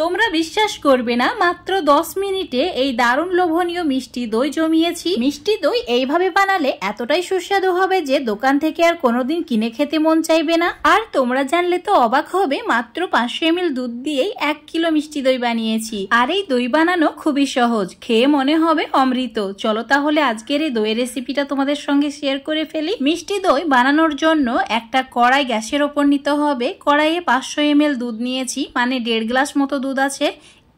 তোমরা বিশ্বাস করবে না, মাত্র 10 মিনিটে এই দারুণ লোভনীয় মিষ্টি দই জমিয়েছি। মিষ্টি দই এইভাবে বানালে এতটাই সুস্বাদু হবে যে দোকান থেকে আর কোনোদিন কিনে খেতে মন চাইবে না। আর তোমরা জানলে তো অবাক হবে, মাত্র 500 ml দুধ দিয়েই 1 কিলো মিষ্টি দই বানিয়েছি। আর এই দই বানানো খুবই সহজ, খেয়ে মনে হবে অমৃত। চলো তাহলে আজকের এই দইয়ের রেসিপিটা তোমাদের সঙ্গে শেয়ার করে ফেলি। মিষ্টি দই বানানোর জন্য একটা কড়াই গ্যাসের ওপর নিতে হবে। কড়াইয়ে 500 ml দুধ নিয়েছি, মানে 1.5 গ্লাস মতো দুধ আছে।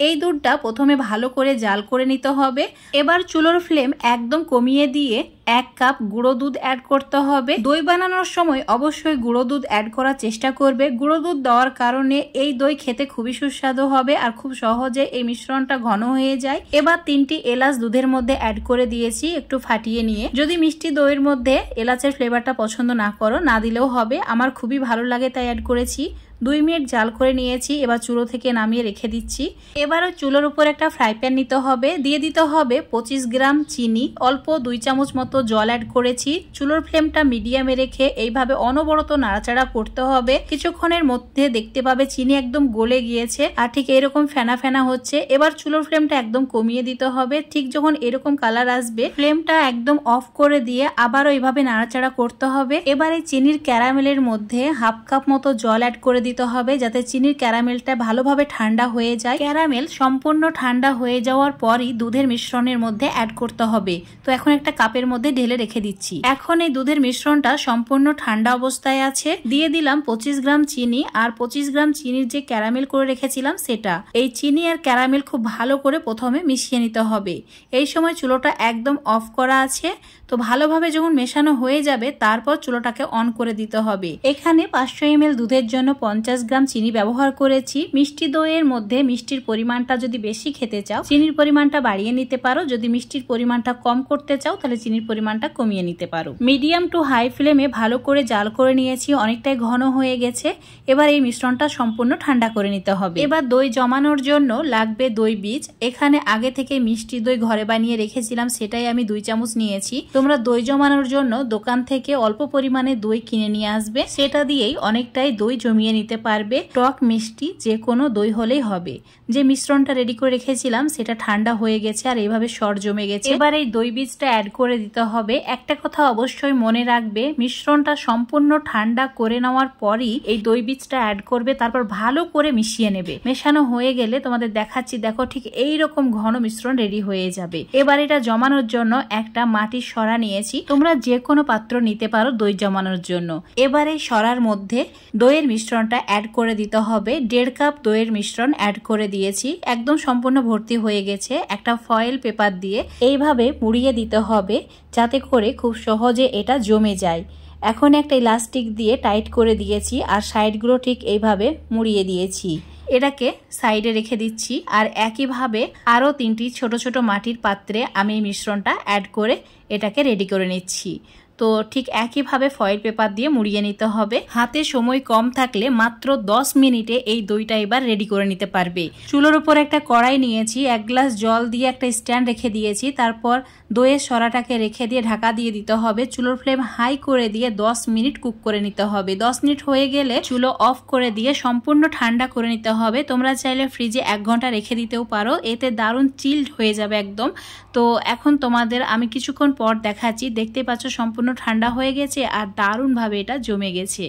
এই দুধটা প্রথমে ভালো করে জাল করে নিতে হবে। এবার চুলোর ফ্লেম একদম কমিয়ে দিয়ে 1 কাপ গুঁড়ো দুধ অ্যাড করতে হবে। দই বানানোর সময় অবশ্যই গুঁড়ো দুধ অ্যাড করার চেষ্টা করবে। গুঁড়ো দুধ দেওয়ার কারণে এই দই খেতে খুবই সুস্বাদু হবে আর খুব সহজে এই মিশ্রণটা ঘন হয়ে যায়। এবার 3টি এলাচ দুধের মধ্যে অ্যাড করে দিয়েছি একটু ফাটিয়ে নিয়ে। যদি মিষ্টি দইয়ের মধ্যে এলাচের ফ্লেভারটা পছন্দ না করো, না দিলেও হবে, আমার খুবই ভালো লাগে তাই অ্যাড করেছি। 2 মিনিট জাল করে নিয়েছি। এবার চুলো থেকে নামিয়ে রেখে দিচ্ছি। এবারও চুলোর উপর একটা ফ্রাই প্যান নিতে হবে। দিয়ে দিতে হবে 25 গ্রাম চিনি, অল্প 2 চামচ মতো জল অ্যাড করেছি। চুলোর ফ্লেমটা মিডিয়ামে রেখে এইভাবে অনবরত নাড়াচাড়া করতে হবে। কিছুক্ষণের মধ্যে দেখতে পাবে চিনি একদম গলে গিয়েছে আর ঠিক এরকম ফেনা ফেনা হচ্ছে। এবার চুলোর ফ্লেমটা একদম কমিয়ে দিতে হবে। ঠিক যখন এরকম কালার আসবে, ফ্লেমটা একদম অফ করে দিয়ে আবারও এইভাবে নাড়াচাড়া করতে হবে। এবার এই চিনির ক্যারামেলের মধ্যে 1/2 কাপ মতো জল অ্যাড করে দিতে হবে, যাতে চিনির ক্যারামেলটা ভালোভাবে ঠান্ডা হয়ে যায়। ক্যারামেল সম্পূর্ণ ঠান্ডা হয়ে যাওয়ার পরই দুধের মিশ্রণের মধ্যে অ্যাড করতে হবে। তো এখন একটা কাপের মধ্যে ঢেলে রেখে দিচ্ছি। এখন এই দুধের মিশ্রণটা সম্পূর্ণ ঠান্ডা অবস্থায় আছে। দিয়ে দিলাম 25 গ্রাম চিনি আর 25 গ্রাম চিনির যে ক্যারামেল করে রেখেছিলাম সেটা। এই চিনি আর ক্যারামেল খুব ভালো করে প্রথমে মিশিয়ে নিতে হবে। এই সময় চুলোটা একদম অফ করা আছে। তো ভালোভাবে যখন মেশানো হয়ে যাবে, তারপর চুলোটাকে অন করে দিতে হবে। এখানে 500 ml দুধের জন্য 50 গ্রাম চিনি ব্যবহার করেছি। মিষ্টি দইয়ের মধ্যে মিষ্টির পরিমাণটা যদি বেশি খেতে চাও, চিনির পরিমাণটা বাড়িয়ে নিতে পারো। যদি মিষ্টির পরিমাণটা কম করতে চাও, তাহলে চিনির পরিমাণটা কমিয়ে নিতে পারো। মিডিয়াম টু হাই ফ্লেমে ভালো করে জাল করে নিয়েছি, অনেকটাই ঘন হয়ে গেছে। এবার এই মিশ্রণটা সম্পূর্ণ ঠান্ডা করে নিতে হবে। এবার দই জমানোর জন্য লাগবে দই বীজ। এখানে আগে থেকে মিষ্টি দই ঘরে বানিয়ে রেখেছিলাম, সেটাই আমি 2 চামচ নিয়েছি। তোমরা দই জমানোর জন্য দোকান থেকে অল্প পরিমাণে দই কিনে নিয়ে আসবে, সেটা দিয়েই অনেকটাই দই জমিয়ে নিতে পারবে। টক মিষ্টি যে কোনো দই হলেই হবে। যে মিশ্রণটা রেডি করে রেখেছিলাম সেটা ঠান্ডা হয়ে গেছে আর এইভাবে সর জমে গেছে। এবার এই দই বীজটা অ্যাড করে দিতে হবে। একটা কথা অবশ্যই মনে রাখবে, মিশ্রণটা সম্পূর্ণ ঠান্ডা করে নেওয়ার পরই এই দই বীজটা অ্যাড করবে, তারপর ভালো করে মিশিয়ে নেবে। মেশানো হয়ে গেলে তোমাদের দেখাচ্ছি, দেখো ঠিক এইরকম ঘন মিশ্রণ রেডি হয়ে যাবে। এবার এটা জমানোর জন্য একটা মাটির সরা নিয়েছি। তোমরা যে কোনো পাত্র নিতে পারো দই জমানোর জন্য। এবার এই সরার মধ্যে দইয়ের মিশ্রণটা অ্যাড করে দিতে হবে। 1.5 কাপ দইয়ের মিশ্রণ অ্যাড করে দিয়েছি, একদম সম্পূর্ণ ভর্তি হয়ে গেছে। একটা ফয়েল পেপার দিয়ে এইভাবে মুড়িয়ে দিতে হবে, যাতে করে খুব সহজে এটা জমে যায়। এখন একটা ইলাস্টিক দিয়ে টাইট করে দিয়েছি আর সাইডগুলো ঠিক এইভাবে মুড়িয়ে দিয়েছি। এটাকে সাইডে রেখে দিচ্ছি। আর একইভাবে আরো 3টি ছোট ছোট মাটির পাত্রে আমি এই মিশ্রণটা অ্যাড করে এটাকে রেডি করে নিচ্ছি। তো ঠিক একইভাবে ফয়েল পেপার দিয়ে মুড়িয়ে নিতে হবে। হাতে সময় কম থাকলে মাত্র 10 মিনিটে এই দইটা এবার রেডি করে নিতে পারবে। চুলোর উপর একটা কড়াই নিয়েছি, 1 গ্লাস জল দিয়ে একটা স্ট্যান্ড রেখে দিয়েছি। তারপর দইয়ের সরাটাকে রেখে দিয়ে ঢাকা দিয়ে দিতে হবে। চুলোর ফ্লেম হাই করে দিয়ে 10 মিনিট কুক করে নিতে হবে। 10 মিনিট হয়ে গেলে চুলো অফ করে দিয়ে সম্পূর্ণ ঠান্ডা করে নিতে হবে। তোমরা চাইলে ফ্রিজে 1 ঘন্টা রেখে দিতেও পারো, এতে দারুণ চিল্ড হয়ে যাবে একদম। তো এখন তোমাদের আমি কিছুক্ষণ পর দেখাচ্ছি। দেখতে পাচ্ছ সম্পূর্ণ ঠান্ডা হয়ে গেছে আর দারুণভাবে এটা জমে গেছে।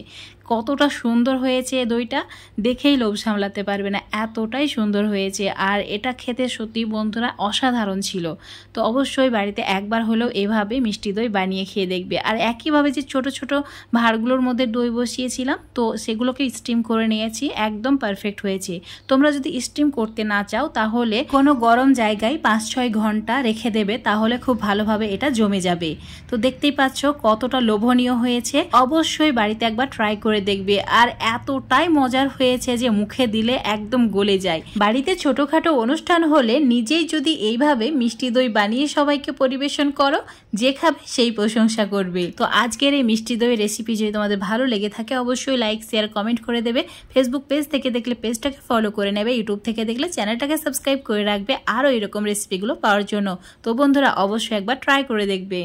কতটা সুন্দর হয়েছে দইটা, দেখেই লোভ সামলাতে পারবে না, এতটাই সুন্দর হয়েছে। আর এটা খেতে সত্যি বন্ধুরা অসাধারণ ছিল। তো অবশ্যই বাড়িতে একবার হলেও এভাবে মিষ্টি দই বানিয়ে খেয়ে দেখবে। আর একইভাবে যে ছোট ছোট ভাঁড়গুলোর মধ্যে দই বসিয়েছিলাম, তো সেগুলোকে স্টিম করে নিয়েছি, একদম পারফেক্ট হয়েছে। তোমরা যদি স্টিম করতে না চাও, তাহলে কোনো গরম জায়গায় 5-6 ঘন্টা রেখে দেবে, তাহলে খুব ভালোভাবে এটা জমে যাবে। তো দেখতেই পাচ্ছ কতটা লোভনীয় হয়েছে। অবশ্যই বাড়িতে একবার ট্রাই করে দেখবে। আর এতটাই মজার হয়েছে যে মুখে দিলে একদম গলে যায়। বাড়িতে ছোটখাটো অনুষ্ঠান হলে নিজেই যদি এইভাবে মিষ্টি দই বানিয়ে সবাইকে পরিবেশন করো, যে খাবে সেই প্রশংসা করবে। তো আজকের এই মিষ্টি দই রেসিপি যদি তোমাদের ভালো লেগে থাকে, অবশ্যই লাইক শেয়ার কমেন্ট করে দেবে। ফেসবুক পেজ থেকে দেখলে পেজটাকে ফলো করে নেবে, ইউটিউব থেকে দেখলে চ্যানেলটাকে সাবস্ক্রাইব করে রাখবে আরো এরকম রেসিপিগুলো পাওয়ার জন্য। তো বন্ধুরা অবশ্যই একবার ট্রাই করে দেখবে।